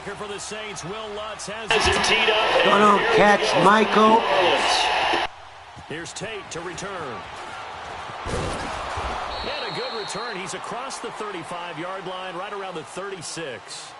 linebacker for the Saints, Will Lutz, has it teed up. Gonna catch Michael. Here's Tate to return. And a good return. He's across the 35-yard line, right around the 36.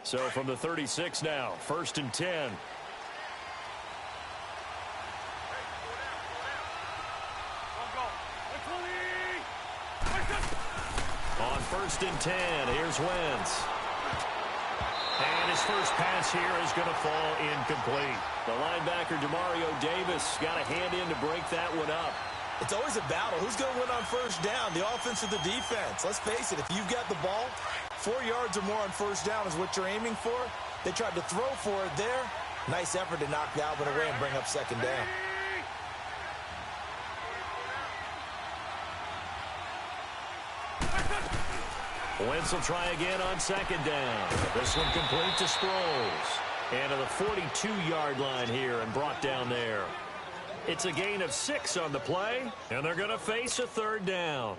So from the 36 now, 1st and 10. On 1st and 10, here's Wentz. And his first pass here is going to fall incomplete. The linebacker, Demario Davis, got a hand in to break that one up. It's always a battle. Who's going to win on 1st down, the offense or the defense? Let's face it, if you've got the ball, 4 yards or more on 1st down is what you're aiming for. They tried to throw for it there. Nice effort to knock Dalvin away and bring up 2nd down. Wentz will try again on 2nd down. This one complete to Sproles. And to the 42-yard line here and brought down there. It's a gain of 6 on the play, and they're going to face a 3rd down.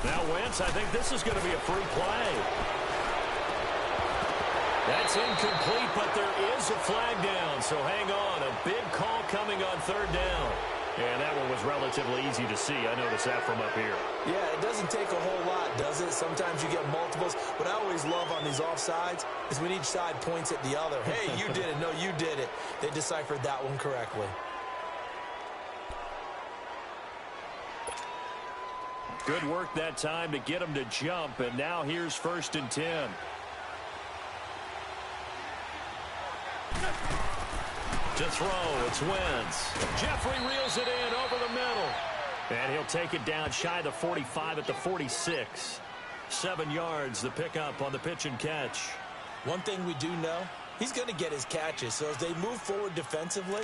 Now Wentz, I think this is going to be a free play. That's incomplete, but there is a flag down, so hang on. A big call coming on 3rd down. And that one was relatively easy to see. I noticed that from up here. Yeah, it doesn't take a whole lot, does it? Sometimes you get multiples. What I always love on these offsides is when each side points at the other. Hey, you did it. No, you did it. They deciphered that one correctly. Good work that time to get him to jump, and now here's 1st and 10. To throw, it's Wentz. Jeffrey reels it in over the middle. And he'll take it down shy the 45 at the 46. 7 yards, the pickup on the pitch and catch. One thing we do know, he's going to get his catches. So as they move forward defensively,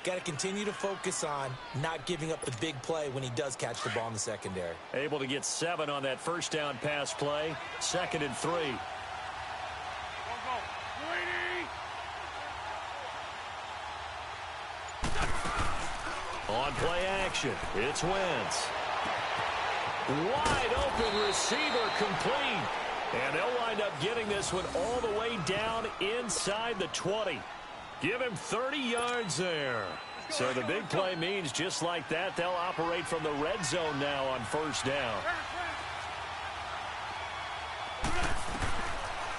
got to continue to focus on not giving up the big play when he does catch the ball in the secondary. Able to get 7 on that 1st down pass play. 2nd and 3. On play action, it's Wentz. Wide open receiver complete. And they'll wind up getting this one all the way down inside the 20. Give him 30 yards there. So the big play means just like that, they'll operate from the red zone now on 1st down.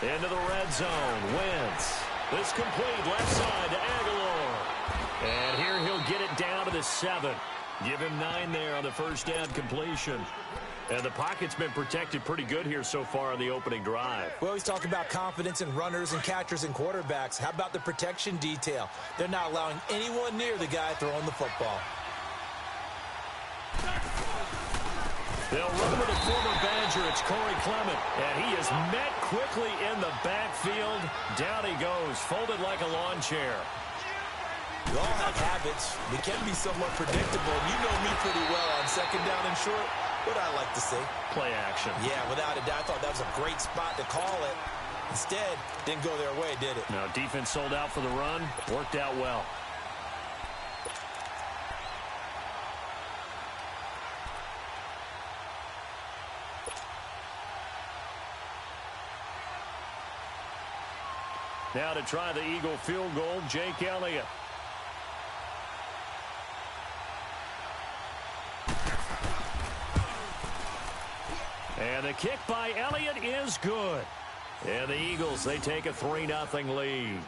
Into the red zone, Wentz. This complete left side to Aguilar. And here he'll get it down to the 7. Give him 9 there on the 1st down completion. And the pocket's been protected pretty good here so far on the opening drive. We always talk about confidence in runners and catchers and quarterbacks. How about the protection detail? They're not allowing anyone near the guy throwing the football. They'll run with a former Badger. It's Corey Clement. And he is met quickly in the backfield. Down he goes, folded like a lawn chair. We all have habits. We can be somewhat predictable. You know me pretty well on 2nd down and short. What I like to see. Play action. Yeah, without a doubt. I thought that was a great spot to call it. Instead, didn't go their way, did it? Now, defense sold out for the run. Worked out well. Now to try the Eagle field goal, Jake Elliott. And the kick by Elliott is good. And the Eagles, they take a 3-0 lead.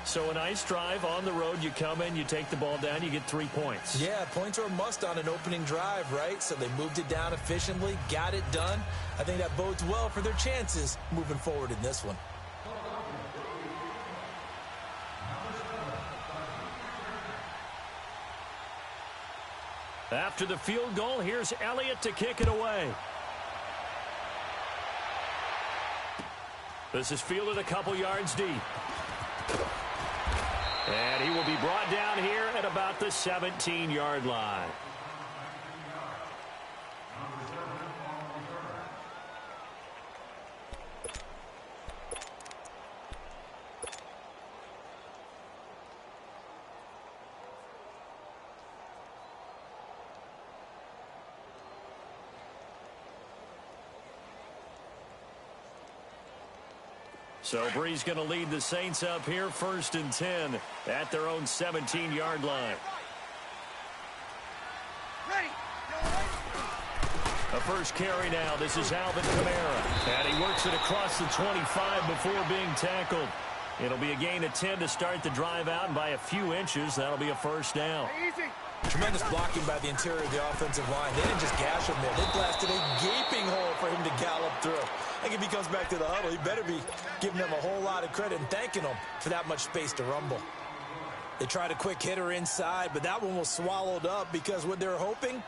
So a nice drive on the road. You come in, you take the ball down, you get 3 points. Yeah, points are a must on an opening drive, right? So they moved it down efficiently, got it done. I think that bodes well for their chances moving forward in this one. After the field goal, here's Elliott to kick it away. This is fielded a couple yards deep. And he will be brought down here at about the 17-yard line. So Bree's going to lead the Saints up here 1st and 10 at their own 17-yard line. A first carry now. This is Alvin Kamara. And he works it across the 25 before being tackled. It'll be a gain of 10 to start the drive out, and by a few inches, that'll be a first down. Tremendous blocking by the interior of the offensive line. They didn't just gash him there. They blasted a gaping hole for him to gallop through. I think if he comes back to the huddle, he better be giving them a whole lot of credit and thanking them for that much space to rumble. They tried a quick hitter inside, but that one was swallowed up because what they're hoping,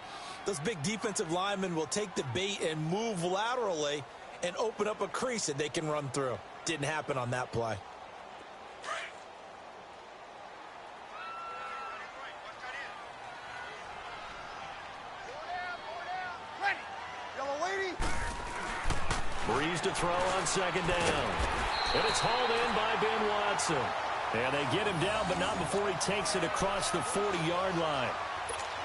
those big defensive linemen will take the bait and move laterally and open up a crease that they can run through. Didn't happen on that play. Breeze to throw on 2nd down. And it's hauled in by Ben Watson. And they get him down, but not before he takes it across the 40-yard line.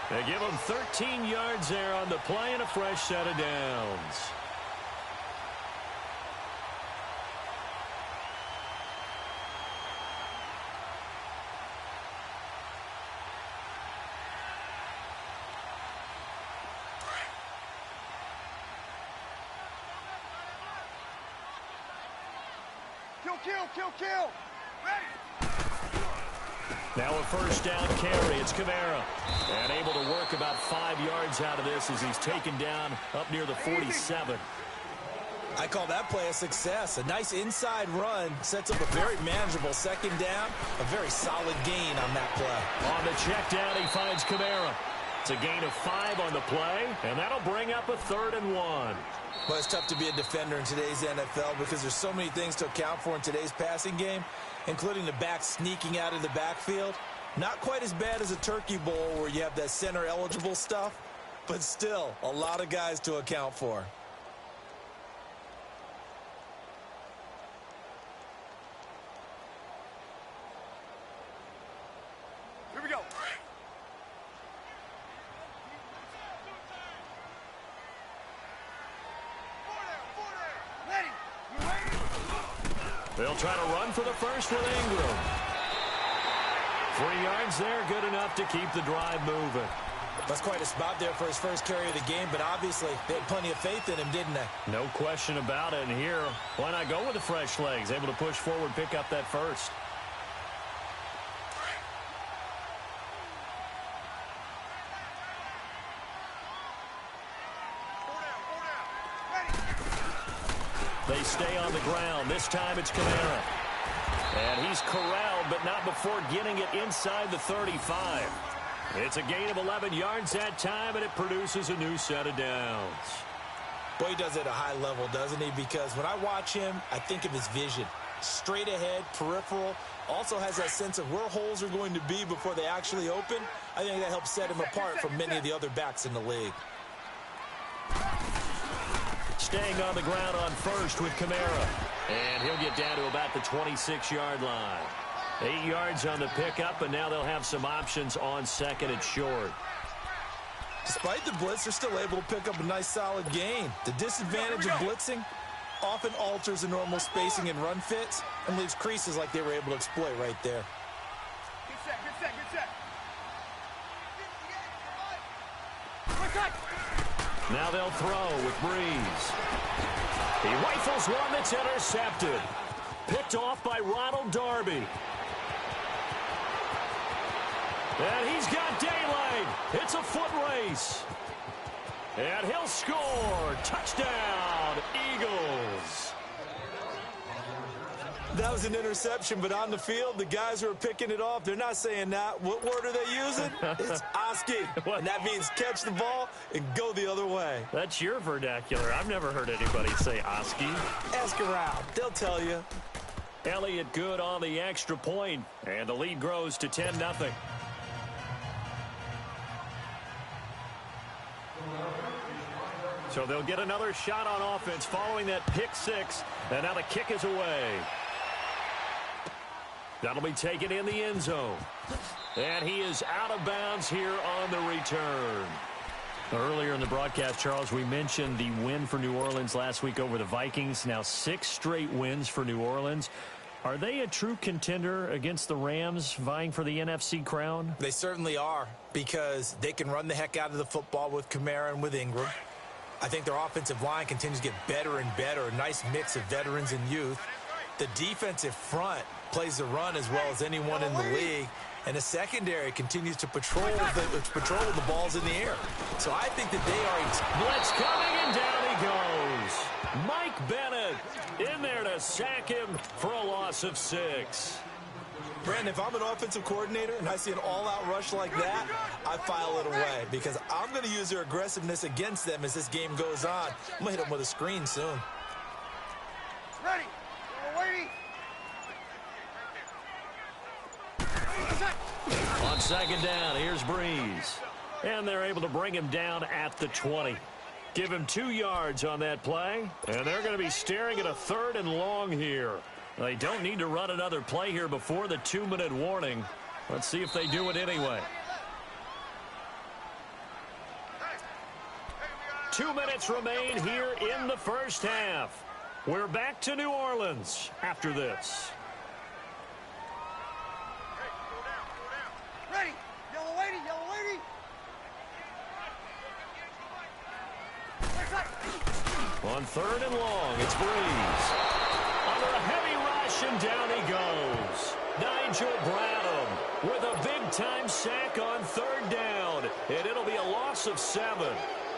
They give him 13 yards there on the play and a fresh set of downs. Kill. Ready. Now a first down carry. It's Kamara. And able to work about 5 yards out of this as he's taken down up near the 47. I call that play a success. A nice inside run sets up a very manageable 2nd down. A very solid gain on that play. On the check down, he finds Kamara. It's a gain of 5 on the play, and that'll bring up a 3rd and 1. Well, it's tough to be a defender in today's NFL because there's so many things to account for in today's passing game, including the back sneaking out of the backfield. Not quite as bad as a turkey bowl where you have that center-eligible stuff, but still a lot of guys to account for. Here we go. They'll try to run for the first with Ingram. 3 yards there, good enough to keep the drive moving. That's quite a spot there for his first carry of the game, but obviously they had plenty of faith in him, didn't they? No question about it. And here, why not go with the fresh legs? Able to push forward, pick up that first. They stay on the ground. This time it's Kamara. And he's corralled, but not before getting it inside the 35. It's a gain of 11 yards that time, and it produces a new set of downs. Boy, he does it at a high level, doesn't he? Because when I watch him, I think of his vision. Straight ahead, peripheral. Also has that sense of where holes are going to be before they actually open. I think that helps set him apart from many of the other backs in the league. Staying on the ground on first with Kamara. And he'll get down to about the 26-yard line. 8 yards on the pickup, and now they'll have some options on 2nd and short. Despite the blitz, they're still able to pick up a nice solid gain. The disadvantage of blitzing often alters the normal spacing and run fits and leaves creases like they were able to exploit right there. Good set. Now they'll throw with Breeze. He rifles one that's intercepted. Picked off by Ronald Darby. And he's got daylight. It's a foot race. And he'll score. Touchdown, Eagles. That was an interception, but on the field, the guys who are picking it off, they're not saying that. What word are they using? It's Oski. And that means catch the ball and go the other way. That's your vernacular. I've never heard anybody say Oski. Ask around. They'll tell you. Elliott good on the extra point, and the lead grows to 10-0. So they'll get another shot on offense following that pick six, and now the kick is away. That'll be taken in the end zone. And he is out of bounds here on the return. Earlier in the broadcast, Charles, we mentioned the win for New Orleans last week over the Vikings. Now 6 straight wins for New Orleans. Are they a true contender against the Rams vying for the NFC crown? They certainly are, because they can run the heck out of the football with Kamara and with Ingram. I think their offensive line continues to get better and better, a nice mix of veterans and youth. The defensive front plays the run as well as anyone in the league, and the secondary continues to patrol the balls in the air. So I think that they are... Blitz coming, and down he goes. Mike Bennett in there to sack him for a loss of 6. Brandon, if I'm an offensive coordinator and I see an all-out rush like that, I file it away, because I'm going to use their aggressiveness against them as this game goes on. I'm going to hit them with a screen soon. Ready. Waiting. On second down, here's Breeze. And they're able to bring him down at the 20. Give him 2 yards on that play, and they're going to be staring at a 3rd and long here. They don't need to run another play here before the 2-minute warning. Let's see if they do it anyway. 2 minutes remain here in the first half. We're back to New Orleans after this. Ready. Yellow lady. Yellow lady. On 3rd and long, it's Breeze. Under a heavy rush, and down he goes. Nigel Bradham with a big-time sack on 3rd down, and it'll be a loss of 7.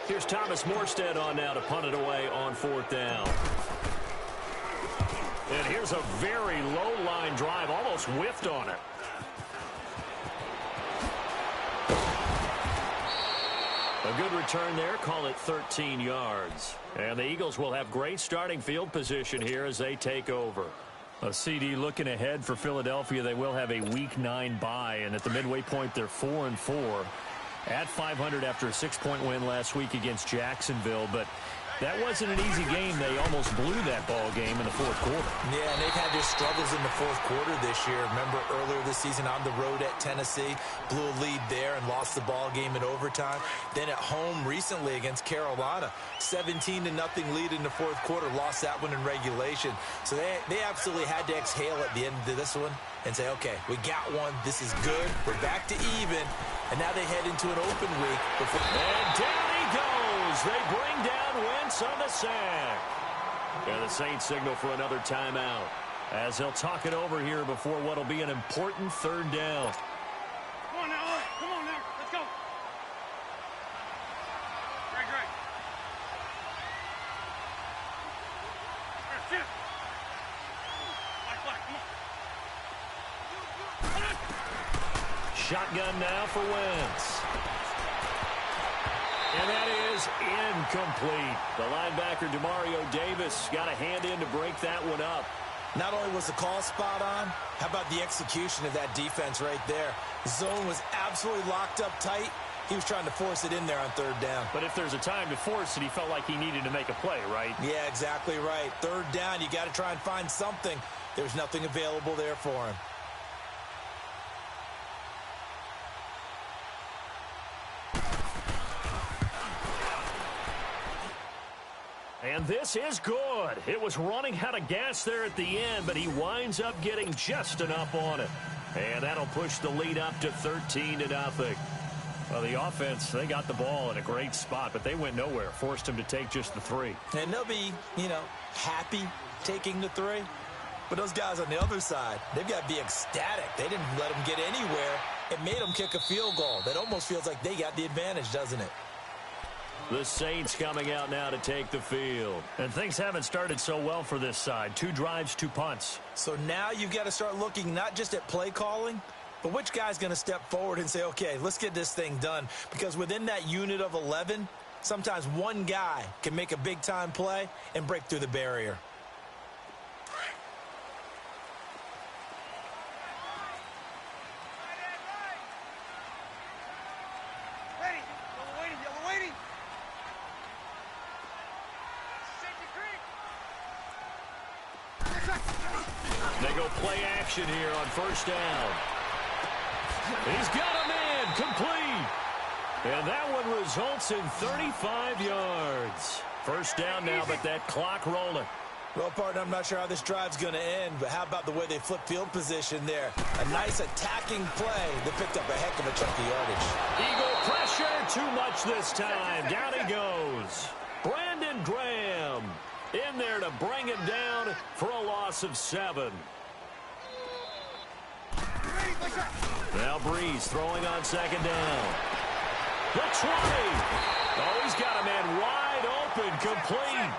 Here's Thomas Morstead on now to punt it away on 4th down. And here's a very low-line drive, almost whiffed on it. A good return there, call it 13 yards. And the Eagles will have great starting field position here as they take over. A CD looking ahead for Philadelphia. They will have a Week 9 bye, and at the midway point, they're 4-4. At 500 after a 6-point win last week against Jacksonville, but that wasn't an easy game. They almost blew that ball game in the 4th quarter. Yeah, and they've had their struggles in the 4th quarter this year. Remember earlier this season on the road at Tennessee, blew a lead there and lost the ball game in overtime. Then at home recently against Carolina, 17-0 lead in the 4th quarter, lost that one in regulation. So they absolutely had to exhale at the end of this one and say, okay, we got one. This is good. We're back to even. And now they head into an open week. And down he goes. They bring down Wentz on the sack. And the Saints signal for another timeout as they'll talk it over here before what will be an important 3rd down. Come on now. Come on now. Let's go. Great. Shift. Black. Come on. Shotgun now for Wentz. And that is incomplete. The linebacker, Demario Davis, got a hand in to break that one up. Not only was the call spot on, how about the execution of that defense right there? The zone was absolutely locked up tight. He was trying to force it in there on 3rd down. But if there's a time to force it, he felt like he needed to make a play, right? Yeah, exactly right. 3rd down, you got to try and find something. There's nothing available there for him. And this is good. It was running out of gas there at the end, but he winds up getting just enough on it. And that'll push the lead up to 13-0. Well, the offense, they got the ball in a great spot, but they went nowhere. Forced him to take just the 3. And they'll be, happy taking the 3. But those guys on the other side, they've got to be ecstatic. They didn't let them get anywhere. It made them kick a field goal. That almost feels like they got the advantage, doesn't it? The Saints coming out now to take the field. And things haven't started so well for this side. 2 drives, 2 punts. So now you've got to start looking not just at play calling, but which guy's going to step forward and say, okay, let's get this thing done. Because within that unit of 11, sometimes one guy can make a big-time play and break through the barrier. Ready. Yellow waiting, yellow waiting. Safety creek. They go play action here on first down. He's got him in, complete. And that one results in 35 yards. First down now, but that clock rolling. Well, partner, I'm not sure how this drive's going to end, but how about the way they flip field position there? A nice attacking play that picked up a heck of a chunk of yardage. Eagle pressure, too much this time. Down he goes. Brandon Graham in there to bring him down for a loss of 7. Now Breeze throwing on second down. The 20. Oh, he's got a man wide open, complete.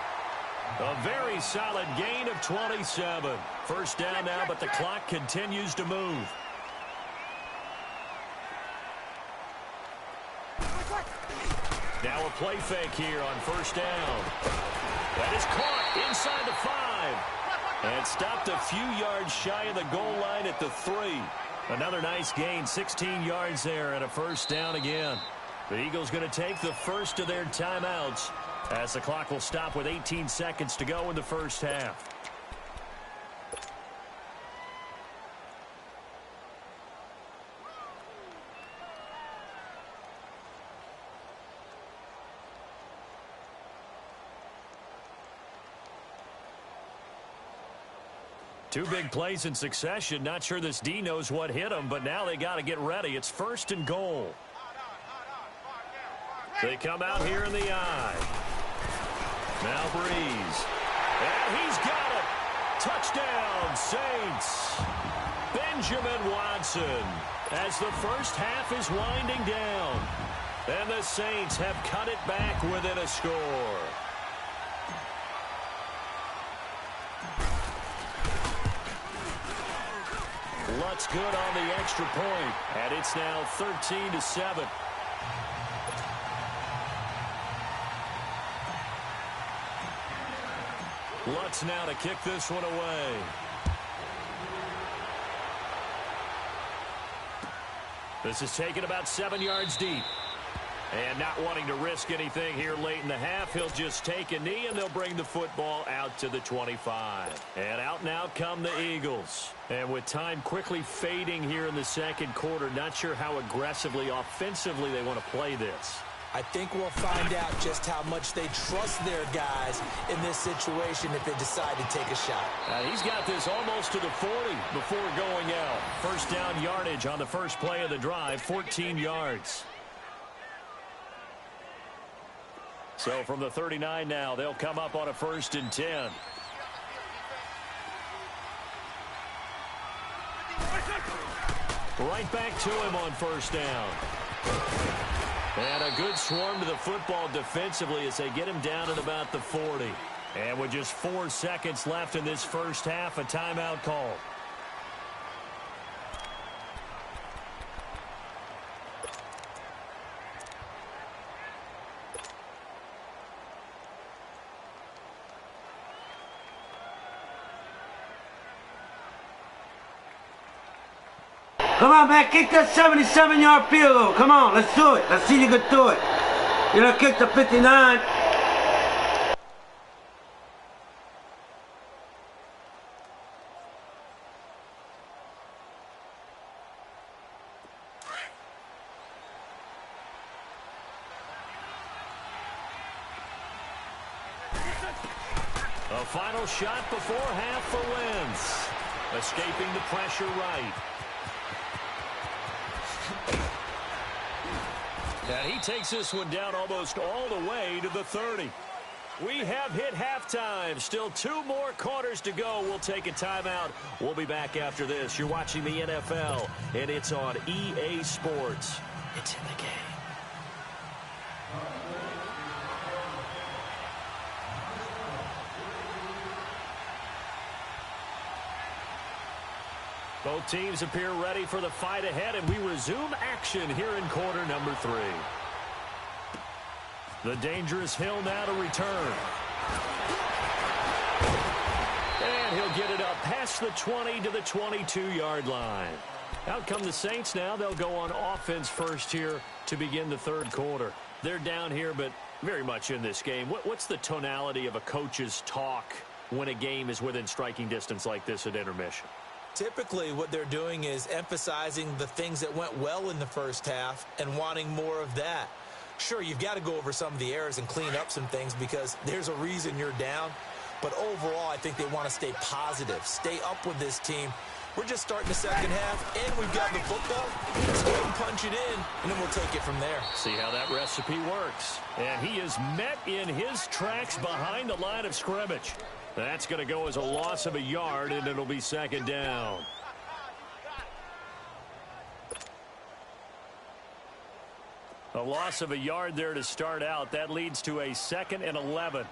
A very solid gain of 27. First down now, but the clock continues to move. Now a play fake here on first down. That is caught inside the 5. And stopped a few yards shy of the goal line at the 3. Another nice gain, 16 yards there, and a first down again. The Eagles going to take the first of their timeouts as the clock will stop with 18 seconds to go in the first half. Two big plays in succession. Not sure this D knows what hit him, but now they got to get ready. It's first and goal. They come out here in the eye. Now Breeze. And he's got it. Touchdown, Saints. Benjamin Watson as the first half is winding down. And the Saints have cut it back within a score. Lutz good on the extra point, and it's now 13-7. Lutz now to kick this one away. This is taken about 7 yards deep. And not wanting to risk anything here late in the half, he'll just take a knee, and they'll bring the football out to the 25. And out now come the Eagles. And with time quickly fading here in the second quarter, not sure how aggressively, offensively they want to play this. I think we'll find out just how much they trust their guys in this situation if they decide to take a shot. He's got this almost to the 40 before going out. First down yardage on the first play of the drive, 14 yards. So from the 39 now, they'll come up on a 1st and 10. Right back to him on first down. And a good swarm to the football defensively as they get him down at about the 40. And with just 4 seconds left in this first half, a timeout call. Come on, man, kick that 77-yard field goal. Come on, let's do it. Let's see you can do it. You know, kick the 59. A final shot before half for Wentz. Escaping the pressure right. And he takes this one down almost all the way to the 30. We have hit halftime. Still 2 more quarters to go. We'll take a timeout. We'll be back after this. You're watching the NFL, and it's on EA Sports. It's in the game. Both teams appear ready for the fight ahead, and we resume action here in quarter number 3. The dangerous Hill now to return. And he'll get it up past the 20 to the 22-yard line. Out come the Saints now. They'll go on offense first here to begin the third quarter. They're down here, but very much in this game. What's the tonality of a coach's talk when a game is within striking distance like this at intermission? Typically, what they're doing is emphasizing the things that went well in the first half and wanting more of that. Sure, you've got to go over some of the errors and clean up some things because there's a reason you're down. But overall, I think they want to stay positive, stay up with this team. We're just starting the second half, and we've got the football. Let's go ahead and punch it in, and then we'll take it from there. See how that recipe works. And he is met in his tracks behind the line of scrimmage. That's going to go as a loss of a yard, and it'll be second down. A loss of a yard there to start out. That leads to a 2nd and 11.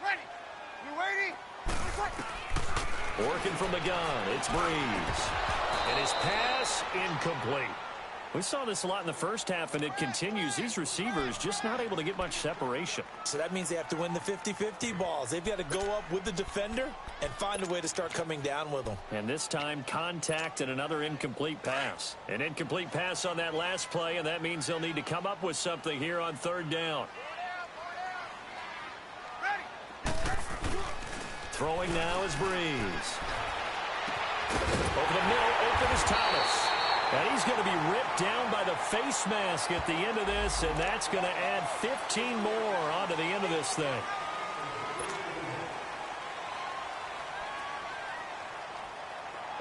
Ready. You waiting? Working from the gun, it's Breeze. And his pass incomplete. We saw this a lot in the first half, and it continues. These receivers just not able to get much separation. So that means they have to win the 50-50 balls. They've got to go up with the defender and find a way to start coming down with them. And this time, contact and another incomplete pass. An incomplete pass on that last play, and that means they'll need to come up with something here on third down. Throwing now is Breeze. Over the middle, open is Thomas. And he's going to be ripped down by the face mask at the end of this, and that's going to add 15 more onto the end of this thing.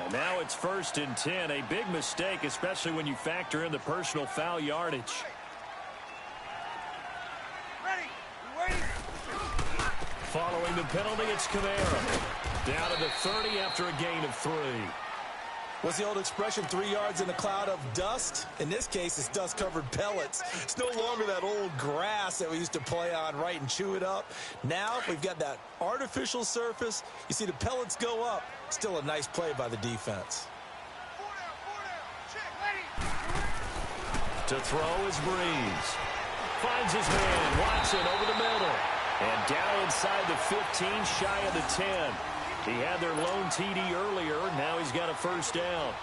And now it's 1st and 10. A big mistake, especially when you factor in the personal foul yardage. Ready. You waiting? Following the penalty, it's Kamara. Down to the 30 after a gain of 3. What's the old expression, 3 yards in a cloud of dust? In this case, it's dust-covered pellets. It's no longer that old grass that we used to play on, right, and chew it up. Now we've got that artificial surface. You see the pellets go up. Still a nice play by the defense. 4 down. Check. Ready. To throw is Breeze. Finds his man. Watson over the middle. And down inside the 15, shy of the 10. He had their lone TD earlier. Now he's got a first down.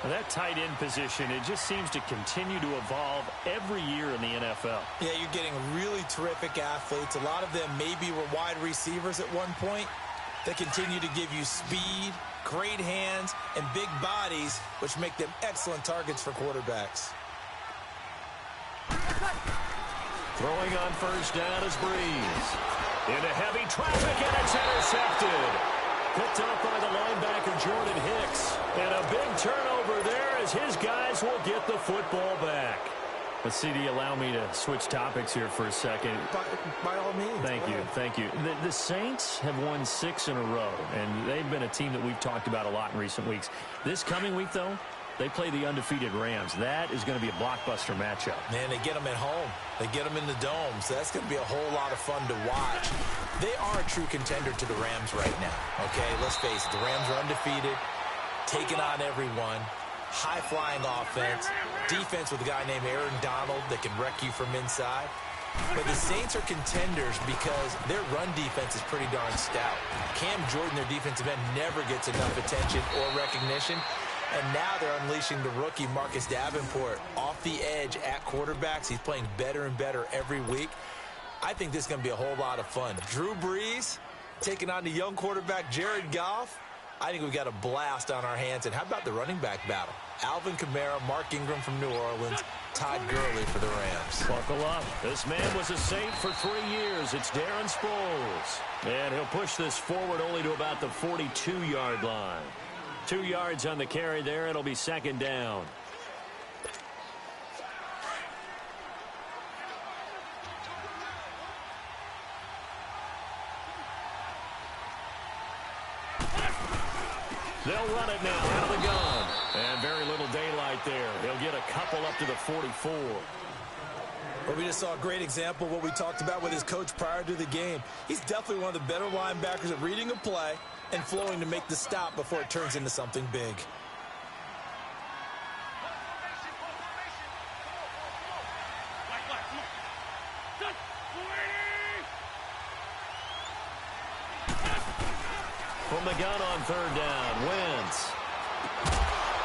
And that tight end position, it just seems to continue to evolve every year in the NFL. Yeah, you're getting really terrific athletes. A lot of them maybe were wide receivers at one point. They continue to give you speed, great hands, and big bodies, which make them excellent targets for quarterbacks. Throwing on first down is Breeze. Into heavy traffic, and it's intercepted. Picked up by the linebacker, Jordan Hicks. And a big turnover there as his guys will get the football back. But, CD, allow me to switch topics here for a second. By all means. Thank you. The Saints have won 6 in a row, and they've been a team that we've talked about a lot in recent weeks. This coming week, though, they play the undefeated Rams. That is going to be a blockbuster matchup. Man, they get them at home. They get them in the dome, so that's going to be a whole lot of fun to watch. They are a true contender to the Rams right now, okay? Let's face it, the Rams are undefeated, taking on everyone, high-flying offense, defense with a guy named Aaron Donald that can wreck you from inside. But the Saints are contenders because their run defense is pretty darn stout. Cam Jordan, their defensive end, never gets enough attention or recognition. And now they're unleashing the rookie Marcus Davenport off the edge at quarterbacks. He's playing better and better every week. I think this is going to be a whole lot of fun. Drew Brees taking on the young quarterback Jared Goff. I think we've got a blast on our hands. And how about the running back battle? Alvin Kamara, Mark Ingram from New Orleans, Todd Gurley for the Rams. Buckle up. This man was a Saint for 3 years. It's Darren Sproles. And he'll push this forward only to about the 42-yard line. 2 yards on the carry there. It'll be second down. They'll run it now out of the gun. And very little daylight there. He'll get a couple up to the 44. Well, we just saw a great example of what we talked about with his coach prior to the game. He's definitely one of the better linebackers at reading a play, and flowing to make the stop before it turns into something big. From the gun on third down, Wentz.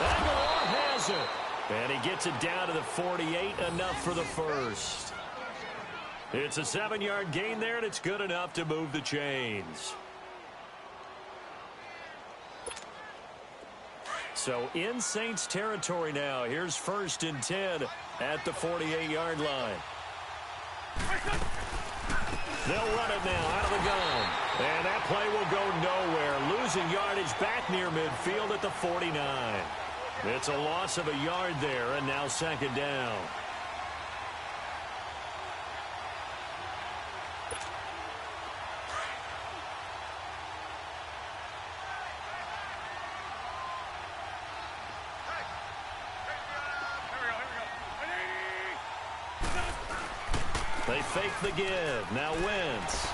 Aguilar has it. And he gets it down to the 48, enough for the first. It's a 7-yard gain there, and it's good enough to move the chains. So in Saints territory now. Here's 1st and 10 at the 48-yard line. They'll run it now out of the gun. And that play will go nowhere. Losing yardage back near midfield at the 49. It's a loss of a yard there, and now 2nd down. They fake the give. Now Wentz.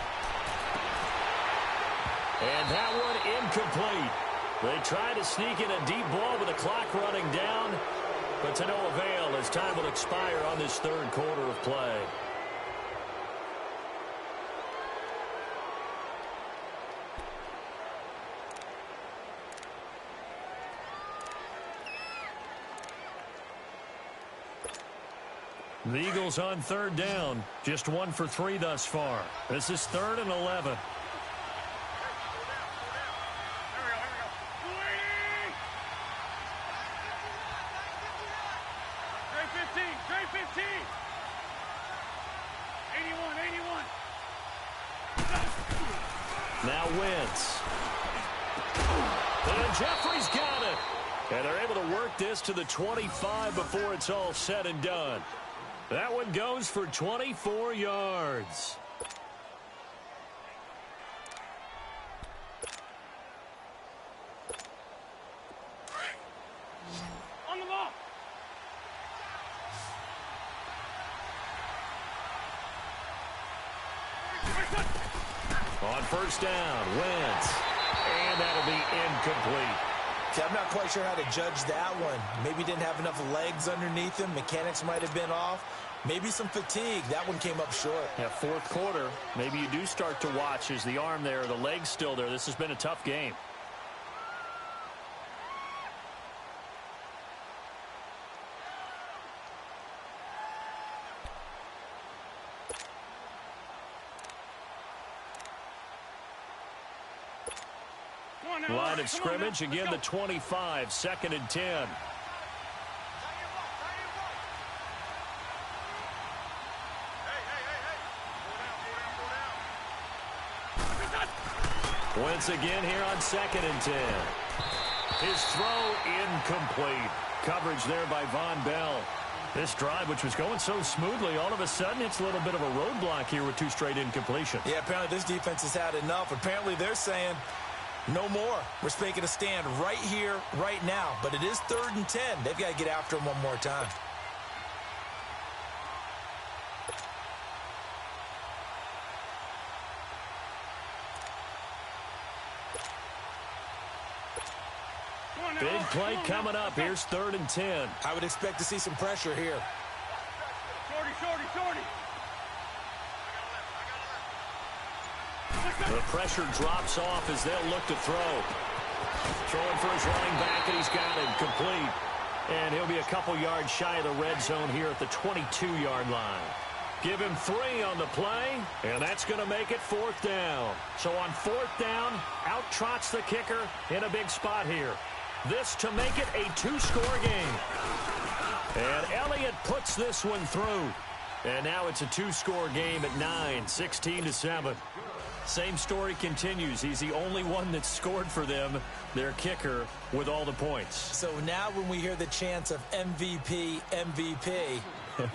And that one incomplete. They try to sneak in a deep ball with the clock running down, but to no avail as time will expire on this 3rd quarter of play. The Eagles on 3rd down. Just 1 for 3 thus far. This is 3rd and 11. Now Wentz. And Jeffrey's got it. And they're able to work this to the 25 before it's all said and done. That one goes for 24 yards. On the ball. On 1st down, Wentz. And that'll be incomplete. See, I'm not quite sure how to judge that one. Maybe didn't have enough legs underneath him. Mechanics might have been off. Maybe some fatigue. That one came up short. Yeah, 4th quarter. Maybe you do start to watch. Is the arm there, the leg's still there? This has been a tough game. Line of scrimmage, again the 25, 2nd and 10. Wentz again here on 2nd and 10. His throw incomplete. Coverage there by Von Bell. This drive, which was going so smoothly, all of a sudden it's a little bit of a roadblock here with 2 straight incompletions. Yeah, apparently this defense has had enough. Apparently they're saying no more. We're making a stand right here, right now. But it is 3rd and 10. They've got to get after him one more time. Big play coming up. Here's 3rd and 10. I would expect to see some pressure here. Shorty. The pressure drops off as they'll look to throw. Throwing for his running back, and he's got it complete. And he'll be a couple yards shy of the red zone here at the 22-yard line. Give him 3 on the play, and that's going to make it 4th down. So on 4th down, out trots the kicker in a big spot here. This to make it a 2-score game. And Elliott puts this one through. And now it's a 2-score game at 9, 16-7. Same story continues. He's the only one that scored for them, their kicker, with all the points. So now when we hear the chants of MVP,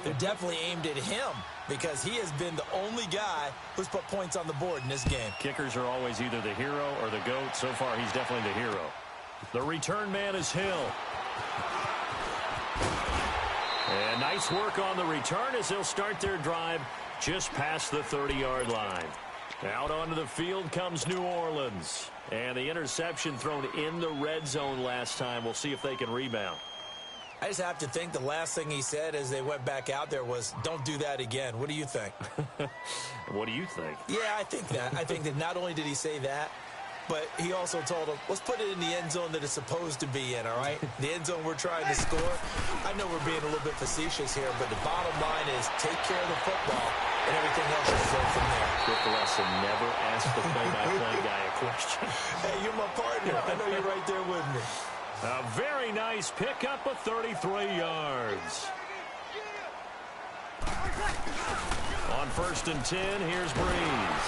they're definitely aimed at him because he has been the only guy who's put points on the board in this game. Kickers are always either the hero or the GOAT. So far, he's definitely the hero. The return man is Hill. And nice work on the return as they'll start their drive just past the 30-yard line. Out onto the field comes New Orleans. And the interception thrown in the red zone last time. We'll see if they can rebound. I just have to think the last thing he said as they went back out there was, don't do that again. What do you think? What do you think? Yeah, I think that. I think that not only did he say that, but he also told him, let's put it in the end zone that it's supposed to be in, all right? The end zone we're trying to score. I know we're being a little bit facetious here, but the bottom line is take care of the football, and everything else will flow from there. Quick lesson, never ask the play-by-play guy a question. Hey, you're my partner. I know you're right there with me. A very nice pickup of 33 yards. On 1st and 10, here's Breeze.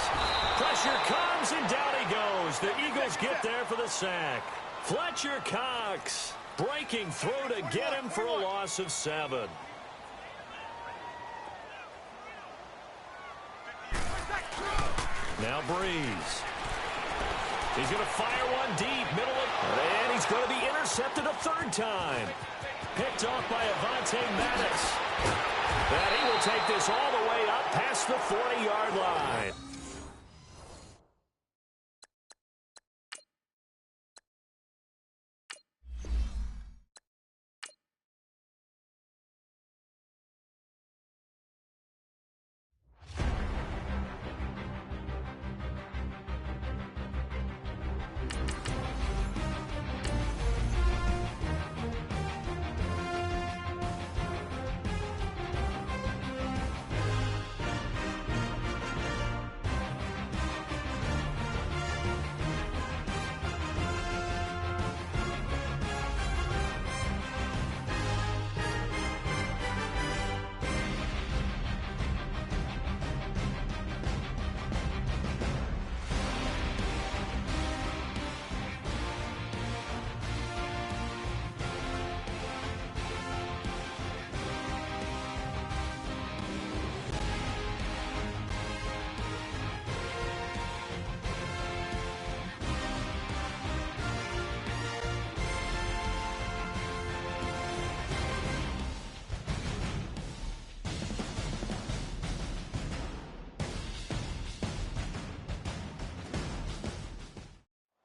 Pressure comes, and down he goes. The Eagles get there for the sack. Fletcher Cox breaking through to get him for a loss of 7. Now Breeze. He's going to fire one deep, middle of, and he's going to be intercepted a 3rd time. Picked off by Avonte Maddox. And he will take this all the way up past the 40-yard line.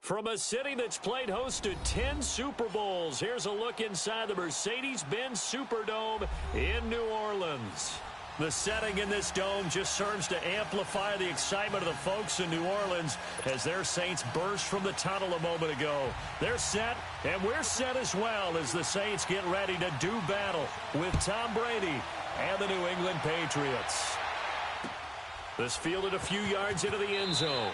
From a city that's played host to 10 Super Bowls, here's a look inside the Mercedes-Benz Superdome in New Orleans. The setting in this dome just serves to amplify the excitement of the folks in New Orleans as their Saints burst from the tunnel a moment ago. They're set, and we're set as well as the Saints get ready to do battle with Tom Brady and the New England Patriots. This fielded a few yards into the end zone.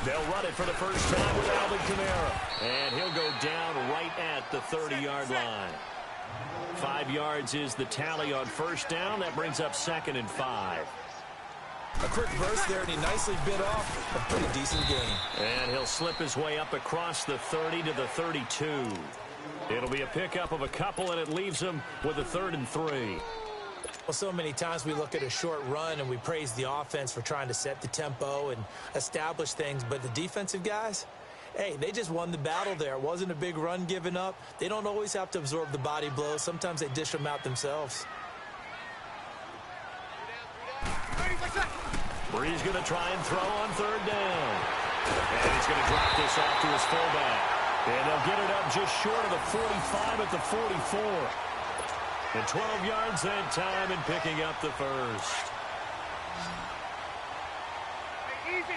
They'll run it for the first time with Alvin Kamara. And he'll go down right at the 30-yard line. 5 yards is the tally on first down. That brings up 2nd and 5. A quick burst there, and he nicely bit off a pretty decent gain. And he'll slip his way up across the 30 to the 32. It'll be a pickup of a couple, and it leaves him with a 3rd and 3. Well, so many times we look at a short run and we praise the offense for trying to set the tempo and establish things, but the defensive guys, hey, they just won the battle there. It wasn't a big run given up. They don't always have to absorb the body blows. Sometimes they dish them out themselves. Breeze going to try and throw on 3rd down. And he's going to drop this off to his fullback. And they'll get it up just short of the 45 at the 44. And 12 yards that time and picking up the first. Hey, easy.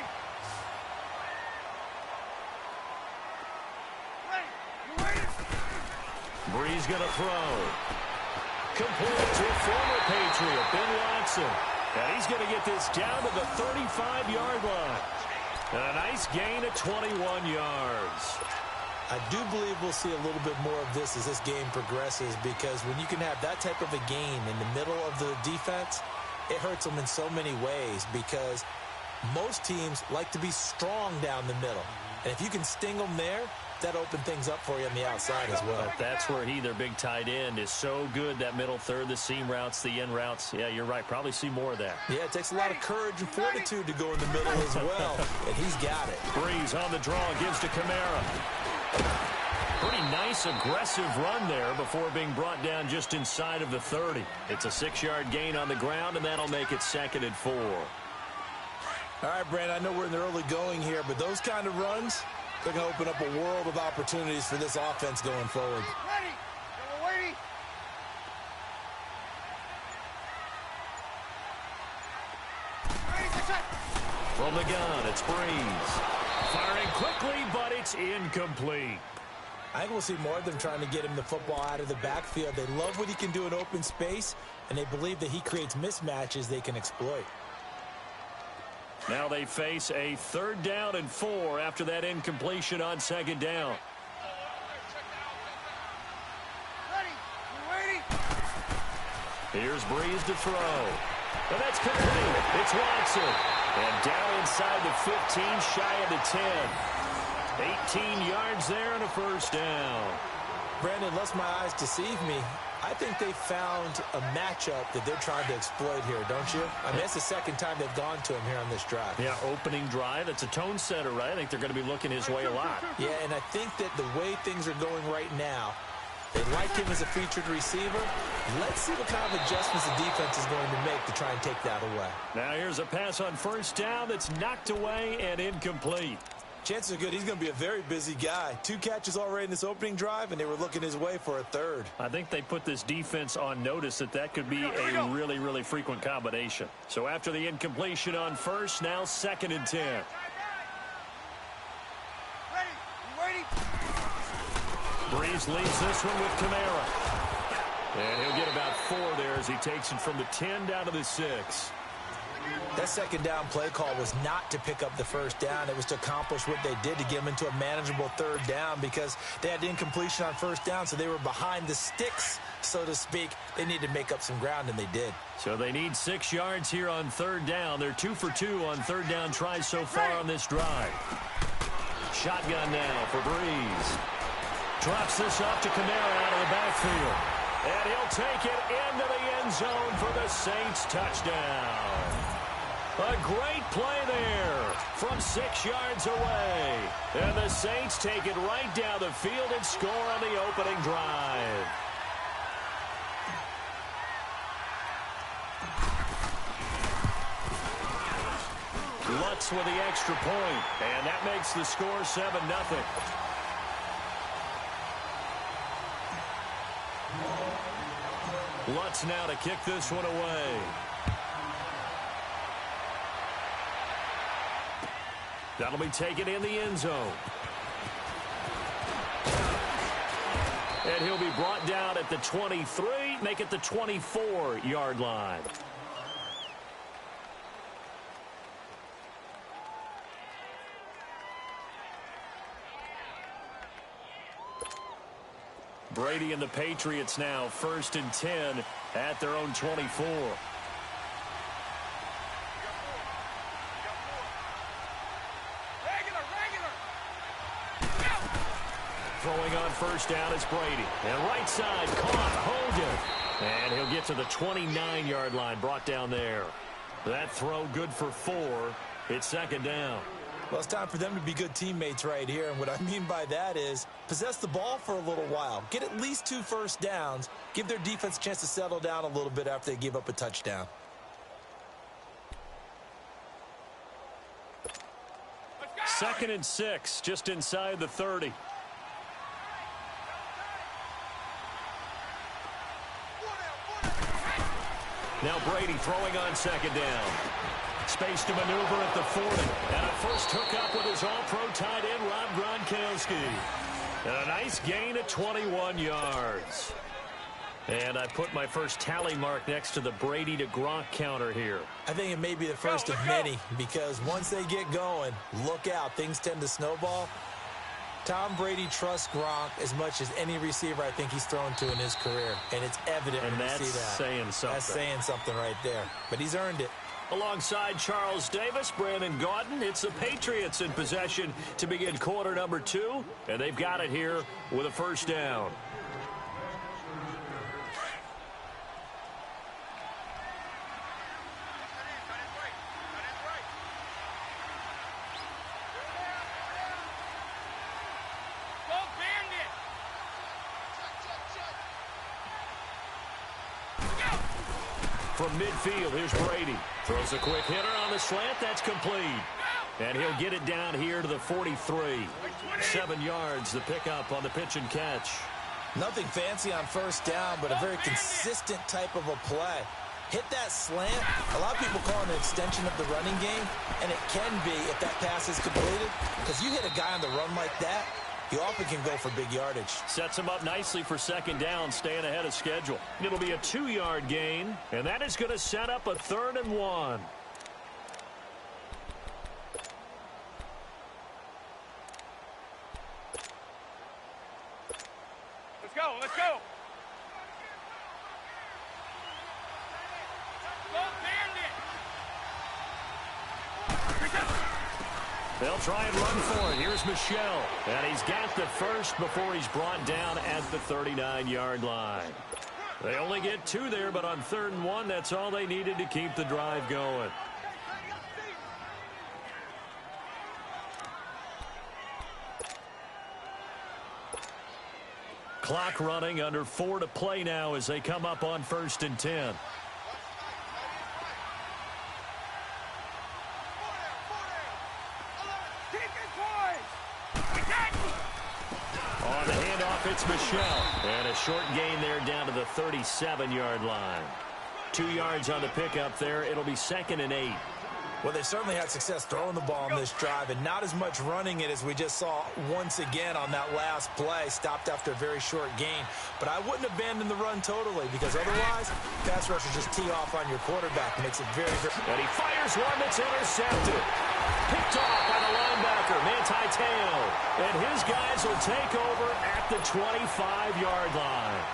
Ready. You ready? Breeze going to throw. Complete to former Patriot, Ben Watson. And he's going to get this down to the 35-yard line. And a nice gain of 21 yards. I do believe we'll see a little bit more of this as this game progresses, because when you can have that type of a gain in the middle of the defense, it hurts them in so many ways because most teams like to be strong down the middle. And if you can sting them there, that open things up for you on the outside as well. But that's where their big tight end, is so good, that middle third, the seam routes, the in routes. Yeah, you're right. Probably see more of that. Yeah, it takes a lot of courage and fortitude to go in the middle as well, and he's got it. Breeze on the draw, gives to Kamara. Pretty nice, aggressive run there before being brought down just inside of the 30. It's a 6-yard gain on the ground, and that'll make it 2nd and 4. All right, Brandon, I know we're in the early going here, but those kind of runs, they're going to open up a world of opportunities for this offense going forward. Ready. We're waiting. Ready, set. From the gun, it's Breeze. Firing quickly, but it's incomplete. I think we'll see more of them trying to get him the football out of the backfield. They love what he can do in open space, and they believe that he creates mismatches they can exploit. Now they face a 3rd down and 4 after that incompletion on 2nd down. Ready. We're waiting. Here's Breeze to throw. And that's complete. It's Watson. And down inside the 15, shy of the 10. 18 yards there and a 1st down. Brandon, unless my eyes deceive me, I think they found a matchup that they're trying to exploit here, don't you? I mean, it's the 2nd time they've gone to him here on this drive. Yeah, opening drive. It's a tone setter, right? I think they're going to be looking his way a lot. Yeah, and I think that the way things are going right now, they like him as a featured receiver. Let's see what kind of adjustments the defense is going to make to try and take that away. Now here's a pass on 1st down that's knocked away and incomplete. Chances are good he's going to be a very busy guy. 2 catches already in this opening drive, and they were looking his way for a 3rd. I think they put this defense on notice that could be a really, really frequent combination. So after the incompletion on 1st, now 2nd and 10. Ready. We're waiting. Breeze leads this one with Kamara. And he'll get about 4 there as he takes it from the 10 down to the 6. That 2nd down play call was not to pick up the 1st down. It was to accomplish what they did to get them into a manageable 3rd down because they had incompletion on 1st down, so they were behind the sticks, so to speak. They needed to make up some ground, and they did. So they need 6 yards here on 3rd down. They're 2 for 2 on 3rd down tries so far on this drive. Shotgun now for Breeze. Drops this off to Kamara out of the backfield. And he'll take it into the end zone for the Saints touchdown. A great play there from 6 yards away. And the Saints take it right down the field and score on the opening drive. Lutz with the extra point, and that makes the score 7-0. Lutz now to kick this one away. That'll be taken in the end zone. And he'll be brought down at the 23, make it the 24-yard line. Brady and the Patriots now 1st and 10 at their own 24. Throwing on 1st down is Brady. And right side, caught Hogan. And he'll get to the 29-yard line, brought down there. That throw good for 4. It's 2nd down. Well, it's time for them to be good teammates right here. And what I mean by that is possess the ball for a little while. Get at least 2 first downs. Give their defense a chance to settle down a little bit after they give up a touchdown. Second and 6, just inside the 30. Now Brady throwing on 2nd down. Space to maneuver at the 40. And a first hookup with his all-pro tight end, Rob Gronkowski. And a nice gain at 21 yards. And I put my first tally mark next to the Brady to Gronk counter here. I think it may be the first of many because once they get going, look out. Things tend to snowball. Tom Brady trusts Gronk as much as any receiver I think he's thrown to in his career, and it's evident when you see that. And that's saying something. That's saying something right there, but he's earned it. Alongside Charles Davis, Brandon Gaudin, it's the Patriots in possession to begin quarter number 2, and they've got it here with a first down. From midfield, here's Brady. Throws a quick hitter on the slant. That's complete. And he'll get it down here to the 43. 7 yards, the pickup on the pitch and catch. Nothing fancy on first down, but a very consistent type of a play. Hit that slant. A lot of people call it an extension of the running game, and it can be if that pass is completed. Because you hit a guy on the run like that, you often can go for big yardage. Sets him up nicely for second down, staying ahead of schedule. It'll be a 2-yard gain, and that is going to set up a 3rd and 1. Let's go, let's go. They'll try and run for it. Here's Michelle. And he's got the first before he's brought down at the 39-yard line. They only get 2 there, but on 3rd and 1, that's all they needed to keep the drive going. Clock running, under 4 to play now as they come up on 1st and 10. On the handoff, it's Michelle. And a short gain there down to the 37-yard line. 2 yards on the pickup there. It'll be 2nd and 8. Well, they certainly had success throwing the ball on this drive, and not as much running it as we just saw once again on that last play. Stopped after a very short gain. But I wouldn't abandon the run totally, because otherwise, pass rushers just tee off on your quarterback. Makes it very, very... And he fires one that's intercepted. Picked off by the linebacker, Manti Te'o. And his guys will take over at the 25-yard line.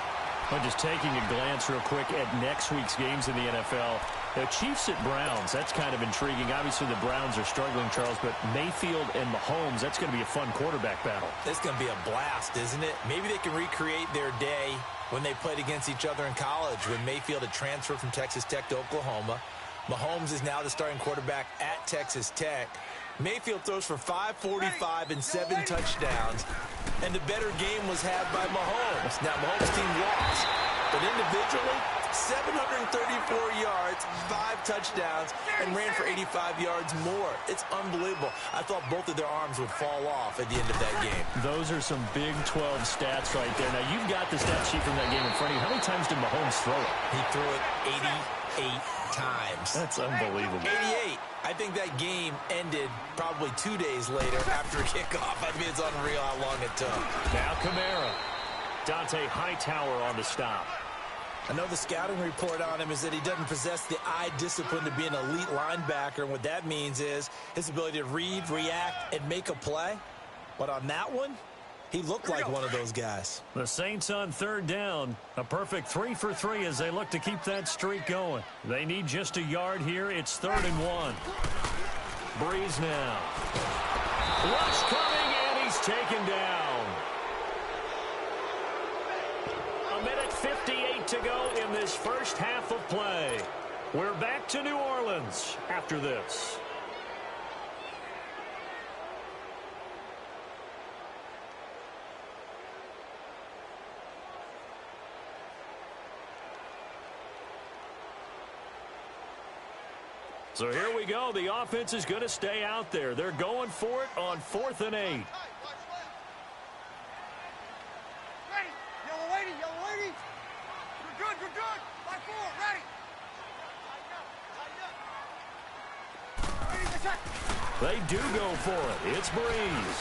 Well, just taking a glance real quick at next week's games in the NFL. The Chiefs at Browns, that's kind of intriguing. Obviously, the Browns are struggling, Charles, but Mayfield and Mahomes, that's going to be a fun quarterback battle. It's going to be a blast, isn't it? Maybe they can recreate their day when they played against each other in college, when Mayfield had transferred from Texas Tech to Oklahoma. Mahomes is now the starting quarterback at Texas Tech. Mayfield throws for 545 and 7 touchdowns, and the better game was had by Mahomes. Now, Mahomes' team lost, but individually, 734 yards, 5 touchdowns, and ran for 85 yards more. It's unbelievable. I thought both of their arms would fall off at the end of that game. Those are some Big 12 stats right there. Now, you've got the stat sheet from that game in front of you. How many times did Mahomes throw it? He threw it 88 times. That's unbelievable. 88. I think that game ended probably 2 days later after kickoff. I mean, it's unreal how long it took. Now Kamara. Dante Hightower on the stop. I know the scouting report on him is that he doesn't possess the eye discipline to be an elite linebacker. And what that means is his ability to read, react, and make a play. But on that one, he looked like one of those guys. The Saints on 3rd down. A perfect 3 for 3 as they look to keep that streak going. They need just a yard here. It's 3rd and 1. Breeze now. Rush coming, and he's taken down. A minute 58 to go in this first half of play. We're back to New Orleans after this. So here we go. The offense is going to stay out there. They're going for it on 4th and 8. Ready. Yellow lady, yellow lady. You're good, you're good. Line 4, ready. Ready, check. They do go for it. It's Breeze.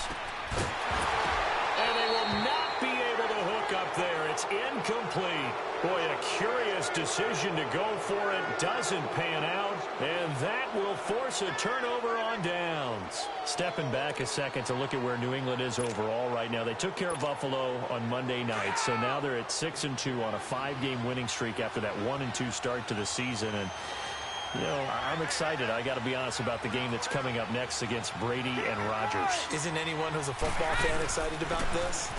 And they will not be able to hook up there. It's incomplete. Boy, a curious best decision to go for it doesn't pan out, and that will force a turnover on downs. Stepping back a second to look at where New England is overall right now. They took care of Buffalo on Monday night, so now they're at 6-2 on a 5-game winning streak after that 1-2 start to the season. And you know, I'm excited, I got to be honest, about the game that's coming up next against Brady and Rodgers. Isn't anyone who's a football fan excited about this?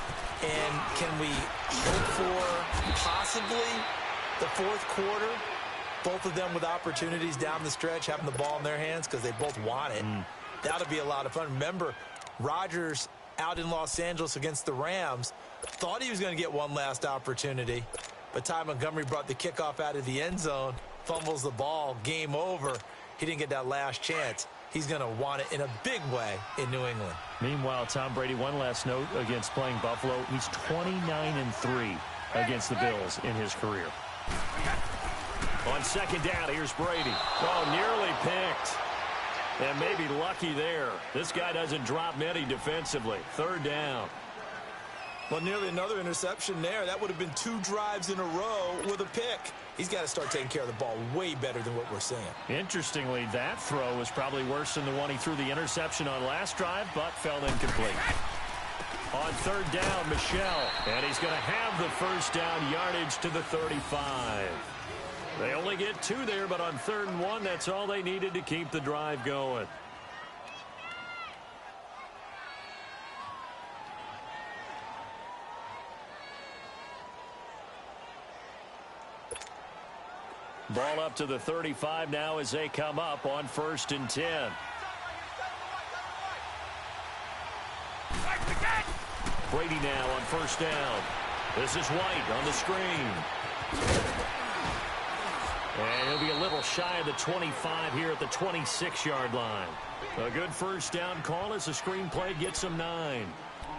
And can we hope for possibly the fourth quarter? Both of them with opportunities down the stretch, having the ball in their hands because they both want it. That'll be a lot of fun. Remember, Rodgers out in Los Angeles against the Rams thought he was going to get one last opportunity, but Ty Montgomery brought the kickoff out of the end zone, fumbles the ball, game over. He didn't get that last chance. He's going to want it in a big way in New England. Meanwhile, Tom Brady, one last note against playing Buffalo. He's 29-3 against the Bills in his career. On second down, here's Brady. Oh, nearly picked. And maybe lucky there. This guy doesn't drop many defensively. Third down. Well, nearly another interception there. That would have been 2 drives in a row with a pick. He's got to start taking care of the ball way better than what we're seeing. Interestingly, that throw was probably worse than the one he threw the interception on last drive, but fell incomplete. On third down, Michel. And he's going to have the first down yardage to the 35. They only get 2 there, but on 3rd and 1, that's all they needed to keep the drive going. Ball up to the 35 now as they come up on 1st and 10. Brady now on 1st down. This is White on the screen. And he'll be a little shy of the 25 here at the 26-yard line. A good first down call as the screen play gets him 9.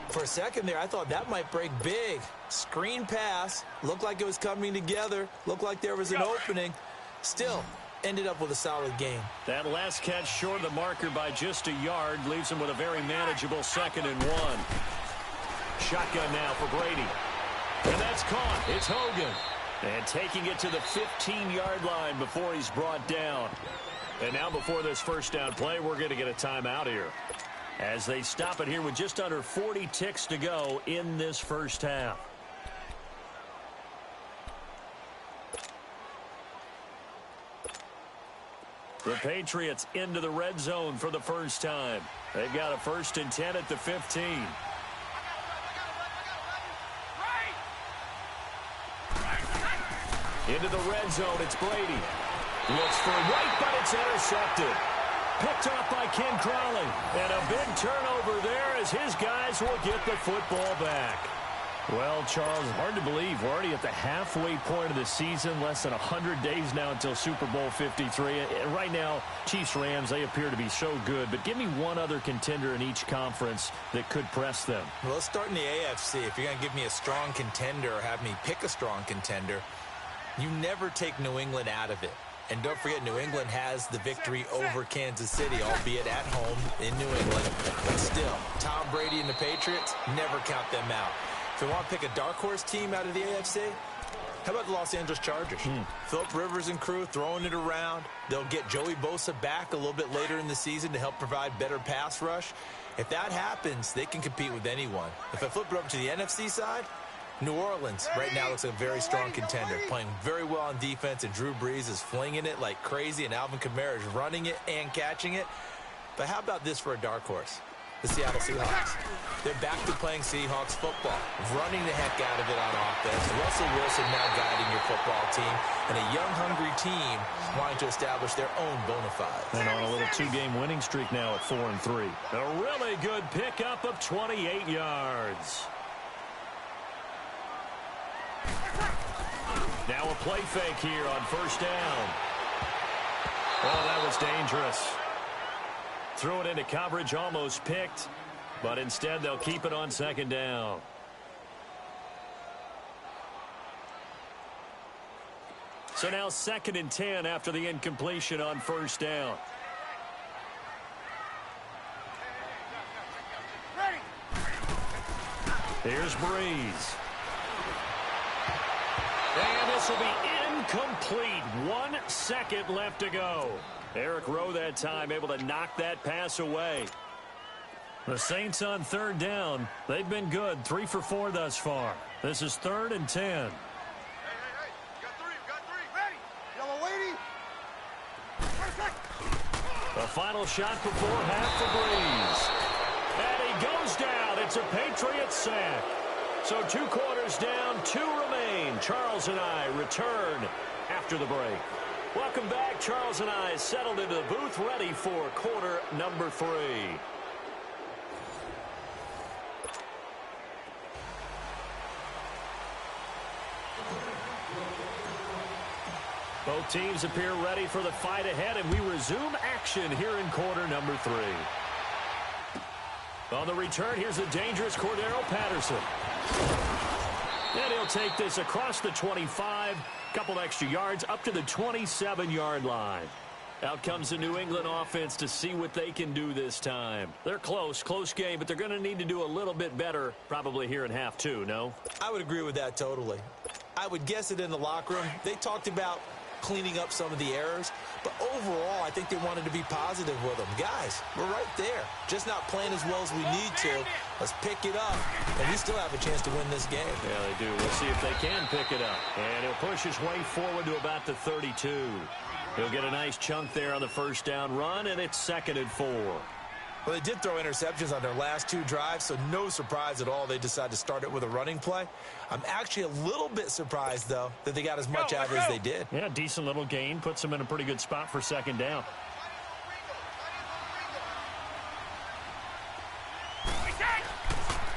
For a second there, I thought that might break big. Screen pass. Looked like it was coming together. Looked like there was an opening. Still, ended up with a solid game. That last catch short of the marker by just a yard leaves him with a very manageable 2nd and 1. Shotgun now for Brady. And that's caught. It's Hogan. And taking it to the 15-yard line before he's brought down. And now before this first down play, we're going to get a timeout here, as they stop it here with just under 40 ticks to go in this first half. The Patriots into the red zone for the first time. They've got a 1st and 10 at the 15. Into the red zone, it's Brady. Looks for White, but it's intercepted. Picked off by Ken Crawley. And a big turnover there as his guys will get the football back. Well, Charles, hard to believe we're already at the halfway point of the season, less than 100 days now until Super Bowl 53. And right now, Chiefs-Rams, they appear to be so good. But give me one other contender in each conference that could press them. Well, let's start in the AFC. If you're going to give me a strong contender or have me pick a strong contender, you never take New England out of it. And don't forget, New England has the victory over Kansas City, albeit at home in New England. But still, Tom Brady and the Patriots, never count them out. If you want to pick a dark horse team out of the AFC, how about the Los Angeles Chargers? Phillip Rivers and crew throwing it around. They'll get Joey Bosa back a little bit later in the season to help provide better pass rush. If that happens, they can compete with anyone. If I flip it over to the NFC side, New Orleans right now looks like a very strong contender, playing very well on defense, and Drew Brees is flinging it like crazy, and Alvin Kamara is running it and catching it. But how about this for a dark horse? The Seattle Seahawks. They're back to playing Seahawks football, running the heck out of it on offense. Russell Wilson now guiding your football team, and a young, hungry team wanting to establish their own bona fides. And on a little 2-game winning streak now at 4-3. A really good pickup of 28 yards. Now a play fake here on 1st down. Oh, that was dangerous. Threw it into coverage, almost picked, but instead they'll keep it on 2nd down. So now 2nd and 10 after the incompletion on 1st down. Here's Breeze. And this will be incomplete. 1 second left to go. Eric Rowe that time able to knock that pass away. The Saints on third down. They've been good. 3 for 4 thus far. This is 3rd and 10. Hey, you got three. Ready. Yellow lady. The final shot before half for Breeze. And he goes down. It's a Patriots sack. So 2 quarters down, 2 remain. Charles and I return after the break. Welcome back. Charles and I settled into the booth ready for quarter number 3. Both teams appear ready for the fight ahead, and we resume action here in quarter number 3. On the return, here's the dangerous Cordero Patterson. And he'll take this across the 25, couple extra yards up to the 27-yard line. Out comes the New England offense to see what they can do this time. They're close game, but they're going to need to do a little bit better probably here in half 2, no? I would agree with that totally. I would guess it in the locker room. They talked about cleaning up some of the errors, but overall I think they wanted to be positive with them. Guys, we're right there, just not playing as well as we need to. Let's pick it up, and we still have a chance to win this game. Yeah, they do. We'll see if they can pick it up. And he'll push his way forward to about the 32. He'll get a nice chunk there on the first down run, and it's 2nd and 4. Well, they did throw interceptions on their last 2 drives, so no surprise at all they decided to start it with a running play. I'm actually a little bit surprised, though, that they got as much out as they did. Yeah, decent little gain. Puts them in a pretty good spot for 2nd down.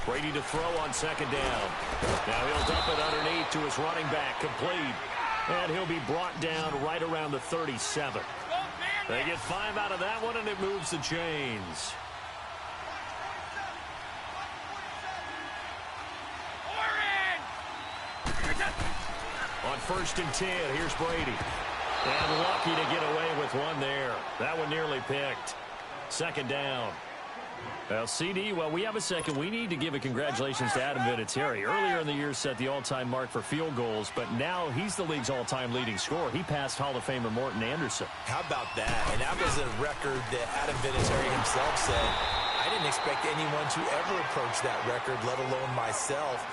Brady to throw on 2nd down. Now he'll dump it underneath to his running back, complete. And he'll be brought down right around the 37. They get 5 out of that one, and it moves the chains. On 1st and 10, here's Brady. And lucky to get away with one there. That one nearly picked. 2nd down. Well, CD, while we have a second, we need to give a congratulations to Adam Vinatieri. Earlier in the year set the all-time mark for field goals, but now he's the league's all-time leading scorer. He passed Hall of Famer Morton Anderson. How about that? And that was a record that Adam Vinatieri himself said, I didn't expect anyone to ever approach that record, let alone myself.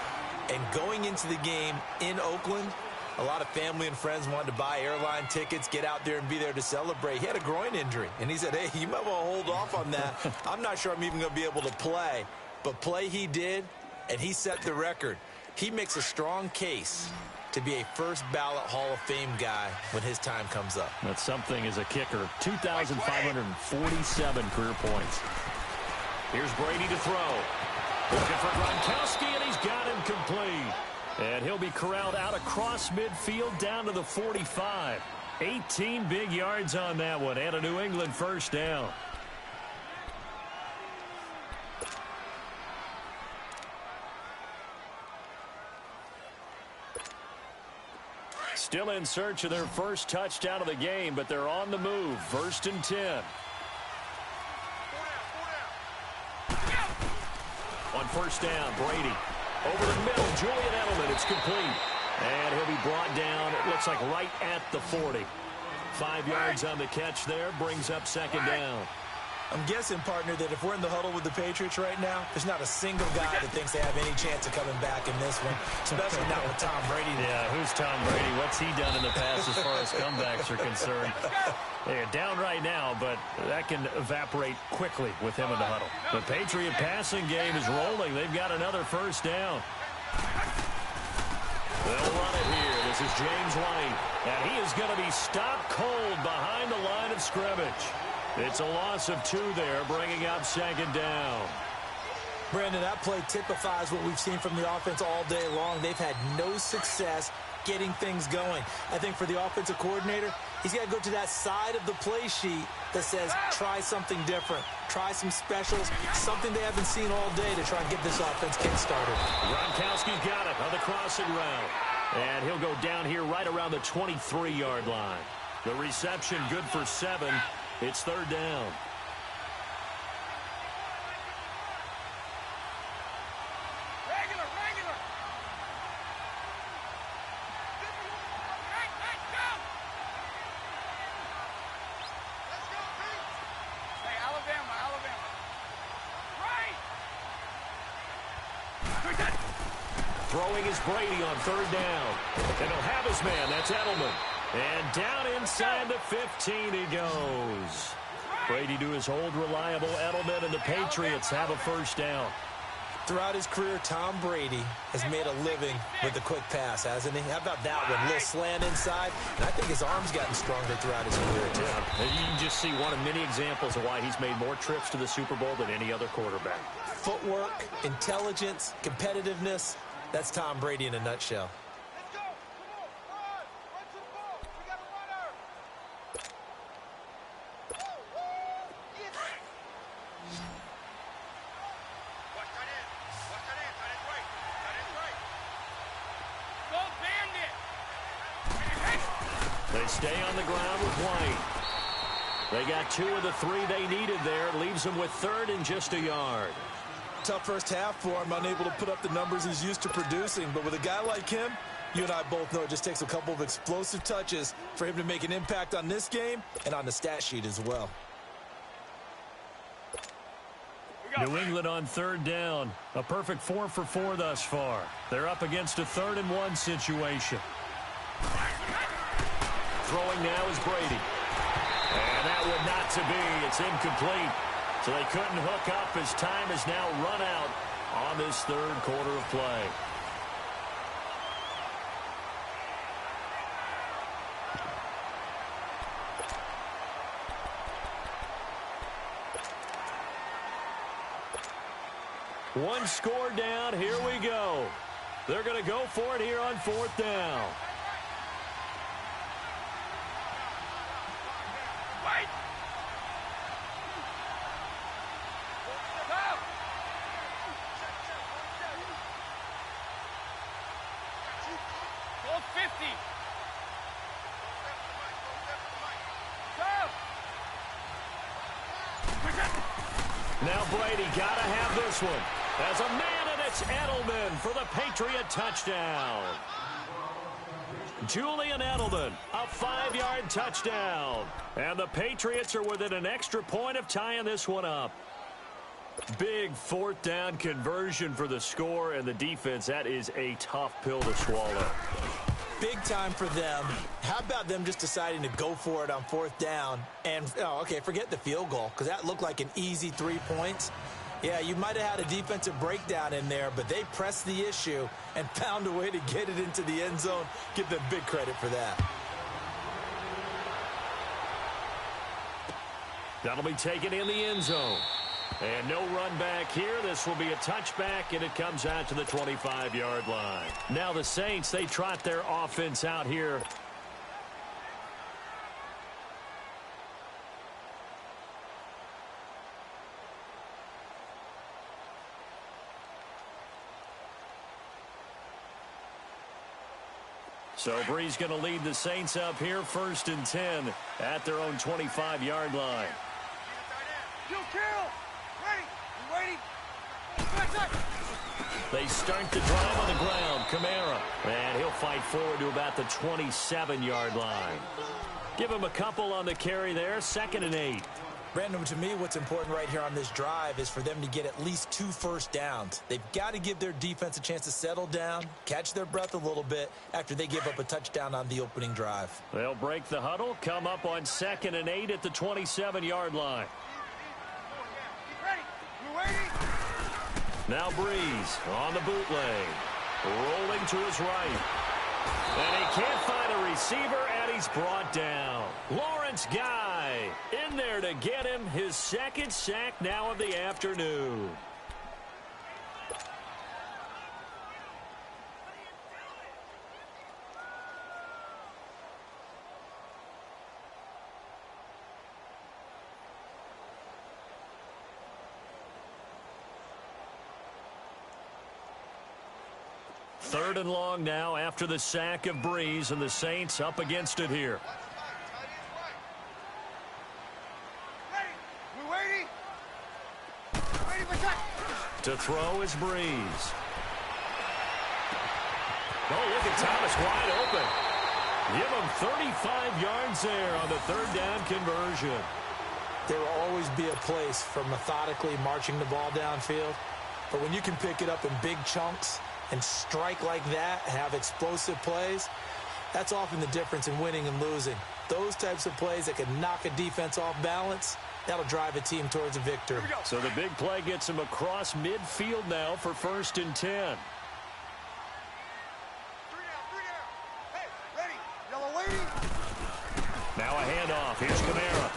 And going into the game in Oakland, a lot of family and friends wanted to buy airline tickets, get out there and be there to celebrate. He had a groin injury, and he said, hey, you might want to hold off on that. I'm not sure I'm even going to be able to play. But play he did, and he set the record. He makes a strong case to be a first-ballot Hall of Fame guy when his time comes up. That's something as a kicker. 2,547 career points. Here's Brady to throw. Looking for Gronkowski, and he's got him complete. And he'll be corralled out across midfield down to the 45. 18 big yards on that one, and a New England first down. Still in search of their first touchdown of the game, but they're on the move. 1st and 10. On 1st down, Brady. Over the middle, Julian Edelman, it's complete. And he'll be brought down, it looks like right at the 40. 5 yards on the catch there, brings up 2nd down. I'm guessing, partner, that if we're in the huddle with the Patriots right now, there's not a single guy that thinks they have any chance of coming back in this one, especially not with Tom Brady. Yeah, who's Tom Brady? What's he done in the past as far as comebacks are concerned? They're down right now, but that can evaporate quickly with him in the huddle. The Patriot passing game is rolling. They've got another first down. They'll run it here. This is James White, and he is going to be stopped cold behind the line of scrimmage. It's a loss of 2 there, bringing up 2nd down. Brandon, that play typifies what we've seen from the offense all day long. They've had no success getting things going. I think for the offensive coordinator, he's got to go to that side of the play sheet that says, try something different. Try some specials, something they haven't seen all day to try and get this offense kick-started. Gronkowski's got it on the crossing route. And he'll go down here right around the 23-yard line. The reception good for 7. It's 3rd down. Regular. Throwing is Brady on third down. And he'll have his man. That's Edelman. And down inside the 15 he goes. Brady to his old reliable Edelman, and the Patriots have a first down. Throughout his career, Tom Brady has made a living with the quick pass, hasn't he? How about that one? A little slant inside, and I think his arm's gotten stronger throughout his career, too. Yeah, and you can just see one of many examples of why he's made more trips to the Super Bowl than any other quarterback. Footwork, intelligence, competitiveness, that's Tom Brady in a nutshell. Let's go. Come on. Run to the ball. We got a runner. Yes. Watch that in. Watch that in. That is right. That is right. Go bandit. They stay on the ground with White. They got 2 of the 3 they needed there. Leaves them with third and just a yard. Tough first half for him, unable to put up the numbers he's used to producing. But with a guy like him, you and I both know it just takes a couple of explosive touches for him to make an impact on this game and on the stat sheet as well. New England on third down. A perfect 4 for 4 thus far. They're up against a 3rd and 1 situation. Throwing now is Brady. And that would not to be. It's incomplete. So they couldn't hook up as time has now run out on this third quarter of play. One score down. Here we go. They're going to go for it here on 4th down. Wait. Go. 50. Go. Now Brady got to have this one. As a man, and it's Edelman for the Patriot touchdown. Julian Edelman, a 5-yard touchdown. And the Patriots are within an extra point of tying this one up. Big 4th down conversion for the score, and the defense, that is a tough pill to swallow. Big time for them. How about them just deciding to go for it on 4th down? And, okay, forget the field goal, because that looked like an easy 3 points. Yeah, you might have had a defensive breakdown in there, but they pressed the issue and found a way to get it into the end zone. Give them big credit for that. That'll be taken in the end zone. And no run back here. This will be a touchback, and it comes out to the 25-yard line. Now the Saints, they trot their offense out here. So Bree's going to lead the Saints up here, 1st and 10 at their own 25-yard line. You kill. Ready. You waiting? They start the drive on the ground. Kamara. And he'll fight forward to about the 27-yard line. Give him a couple on the carry there. 2nd and 8. Brandon, to me, what's important right here on this drive is for them to get at least 2 first downs. They've got to give their defense a chance to settle down, catch their breath a little bit after they give up a touchdown on the opening drive. They'll break the huddle, come up on 2nd and 8 at the 27-yard line. Ready. You waiting? Now Breeze on the bootleg. Rolling to his right. And he can't find a receiver, and he's brought down. Lawrence Guy in there to get him his 2nd sack now of the afternoon. Third and long now after the sack of Breeze, and the Saints up against it here. Ready. We waiting? Ready for touch. To throw is Breeze. Oh, look at Thomas wide open. Give him 35 yards there on the 3rd down conversion. There will always be a place for methodically marching the ball downfield, but when you can pick it up in big chunks and strike like that, have explosive plays, that's often the difference in winning and losing. Those types of plays that can knock a defense off balance, that'll drive a team towards a victory. So the big play gets him across midfield now for 1st and 10. 3 down. Hey, ready. Yellow waiting. Now a handoff. Here's Kamara.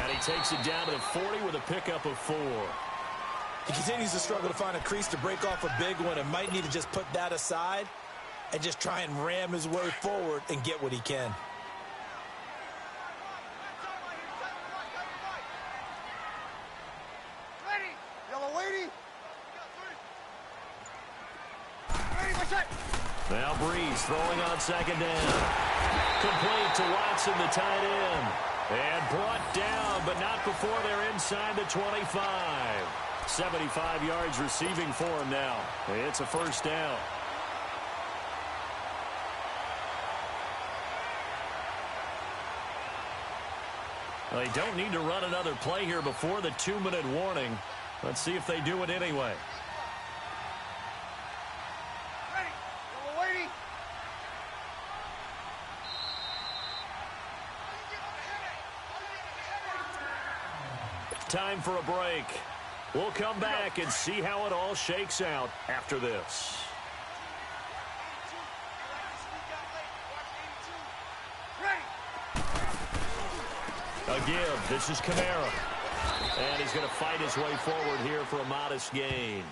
And he takes it down to the 40 with a pickup of 4. He continues to struggle to find a crease to break off a big one and might need to just put that aside and just try and ram his way forward and get what he can. Ready. Yellow waiting. Ready, my shot. Now Breeze throwing on 2nd down. Complete to Watson, the tight end. And brought down, but not before they're inside the 25. 75 yards receiving for him now. It's a 1st down. Well, they don't need to run another play here before the 2-minute warning. Let's see if they do it anyway. Ready. Yellow waiting. Time for a break. We'll come back and see how it all shakes out after this. A give. This is Kamara. And he's going to fight his way forward here for a modest gain.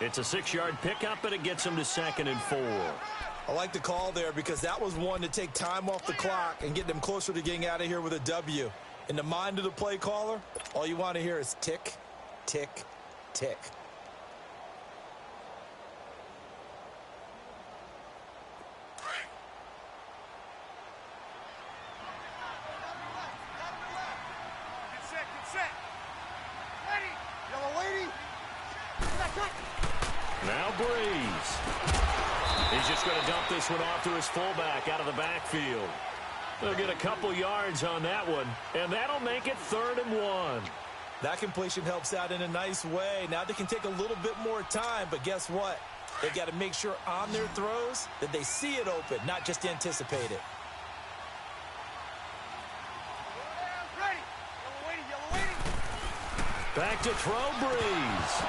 It's a 6-yard pickup, and it gets him to 2nd and 4. I like the call there because that was one to take time off the clock and get them closer to getting out of here with a W. In the mind of the play caller, all you want to hear is tick, tick, tick. Get set. Ready. Yellow waiting. Now Breeze. He's just going to dump this one off to his fullback out of the backfield. They'll get a couple yards on that one, and that'll make it 3rd and 1. That completion helps out in a nice way. Now they can take a little bit more time, but guess what? They've got to make sure on their throws that they see it open, not just anticipate it. Ready. Yellow waiting. Back to throw Breeze.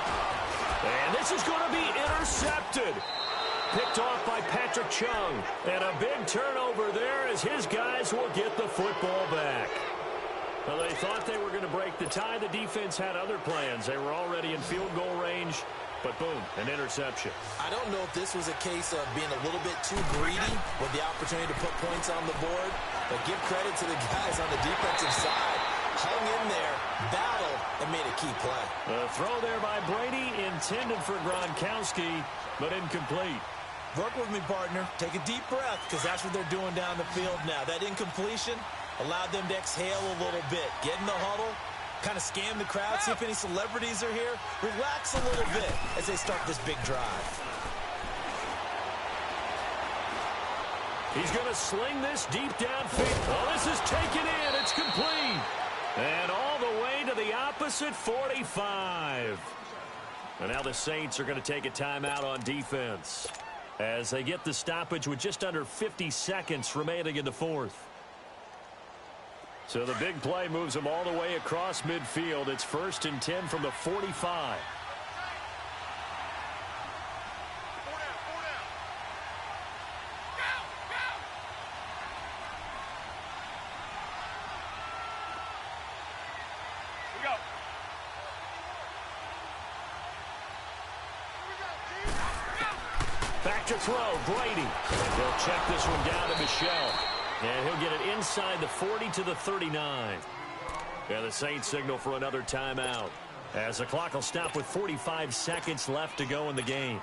And this is going to be intercepted. Picked off by Patrick Chung. And a big turnover there as his guys will get the football back. Well, they thought they were going to break the tie. The defense had other plans. They were already in field goal range. But boom, an interception. I don't know if this was a case of being a little bit too greedy with the opportunity to put points on the board. But give credit to the guys on the defensive side. Hung in there, battled, and made a key play. The throw there by Brady intended for Gronkowski, but incomplete. Work with me, partner. Take a deep breath, because that's what they're doing down the field now. That incompletion allowed them to exhale a little bit. Get in the huddle, kind of scan the crowd, see if any celebrities are here. Relax a little bit as they start this big drive. He's going to sling this deep downfield. Oh, this is taken in. It's complete. And all the way to the opposite 45. And now the Saints are going to take a timeout on defense as they get the stoppage with just under 50 seconds remaining in the 4th. So the big play moves them all the way across midfield. It's 1st and 10 from the 45. Back to throw, Brady. They'll check this one down to Michel. And he'll get it inside the 40 to the 39. And the Saints signal for another timeout, as the clock will stop with 45 seconds left to go in the game.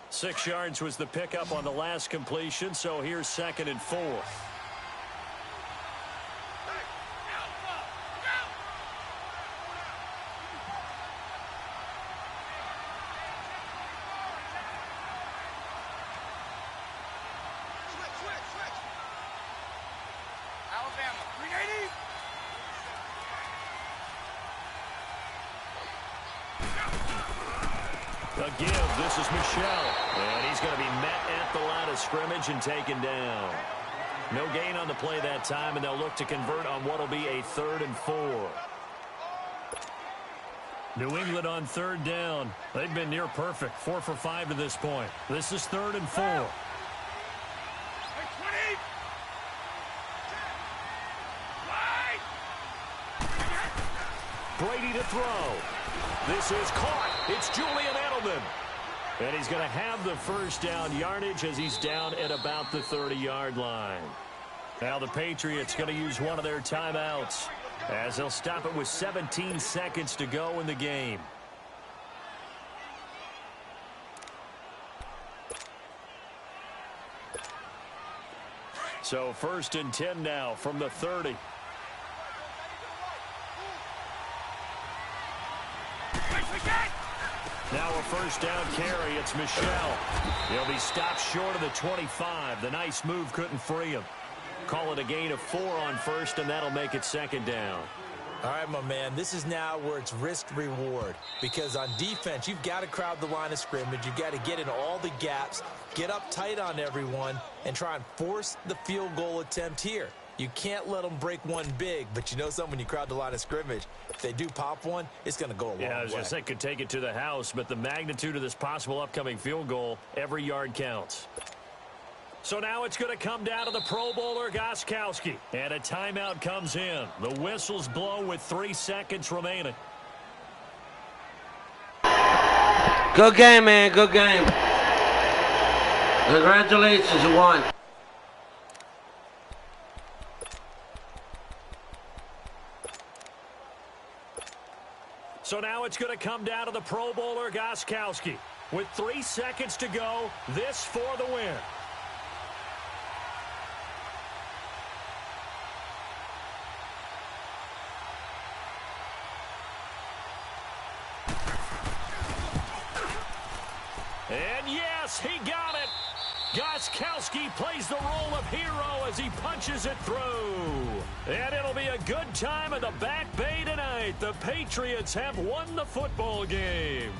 Six yards was the pickup on the last completion, so here's 2nd and 4. A give. This is Michel. And he's going to be met at the line of scrimmage and taken down. No gain on the play that time, and they'll look to convert on what will be a 3rd and 4. New England on 3rd down. They've been near perfect. 4 for 5 to this point. This is 3rd and 4. Brady to throw. This is caught. It's Julian Edelman. And he's going to have the first down yardage as he's down at about the 30-yard line. Now the Patriots going to use one of their timeouts as they'll stop it with 17 seconds to go in the game. So 1st and 10 now from the 30. Now a first down carry. It's Michel. He'll be stopped short of the 25. The nice move couldn't free him. Call it a gain of 4 on 1st, and that'll make it 2nd down. All right, my man, this is now where it's risk-reward. Because on defense, you've got to crowd the line of scrimmage. You've got to get in all the gaps, get up tight on everyone, and try and force the field goal attempt here. You can't let them break one big, but you know something, when you crowd the line of scrimmage, if they do pop one, it's going to go a long way. Yeah, I was going to say, could take it to the house, but the magnitude of this possible upcoming field goal, every yard counts. So now it's going to come down to the Pro Bowler, Gostkowski. And a timeout comes in. The whistles blow with 3 seconds remaining. Good game, man. Good game. Congratulations, you won. So now it's going to come down to the Pro Bowler, Gostkowski. With 3 seconds to go, this for the win. And yes, he got it. Gostkowski plays the role of hero as he punches it through. And it'll be a good time in the Back Bay tonight. The Patriots have won the football game.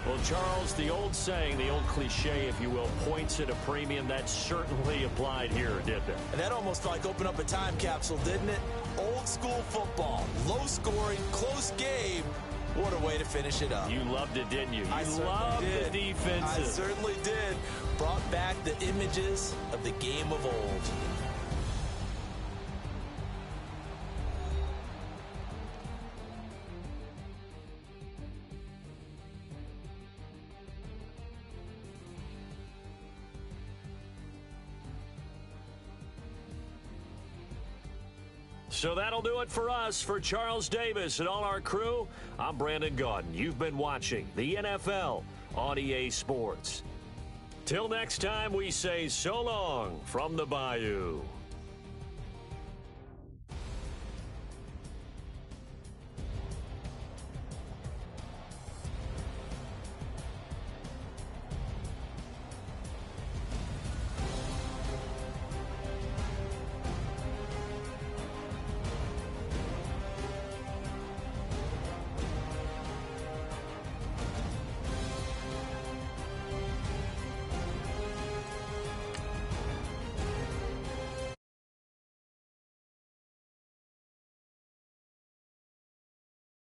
Well, Charles, the old saying, the old cliche, if you will, points at a premium, that certainly applied here, didn't it? And that almost like opened up a time capsule, didn't it? Old school football, low scoring, close game. What a way to finish it up. You loved it, didn't you? You loved the defensive. I certainly did. Brought back the images of the game of old. So that'll do it for us. For Charles Davis and all our crew, I'm Brandon Gaudin. You've been watching the NFL on EA Sports. Till next time, we say so long from the Bayou.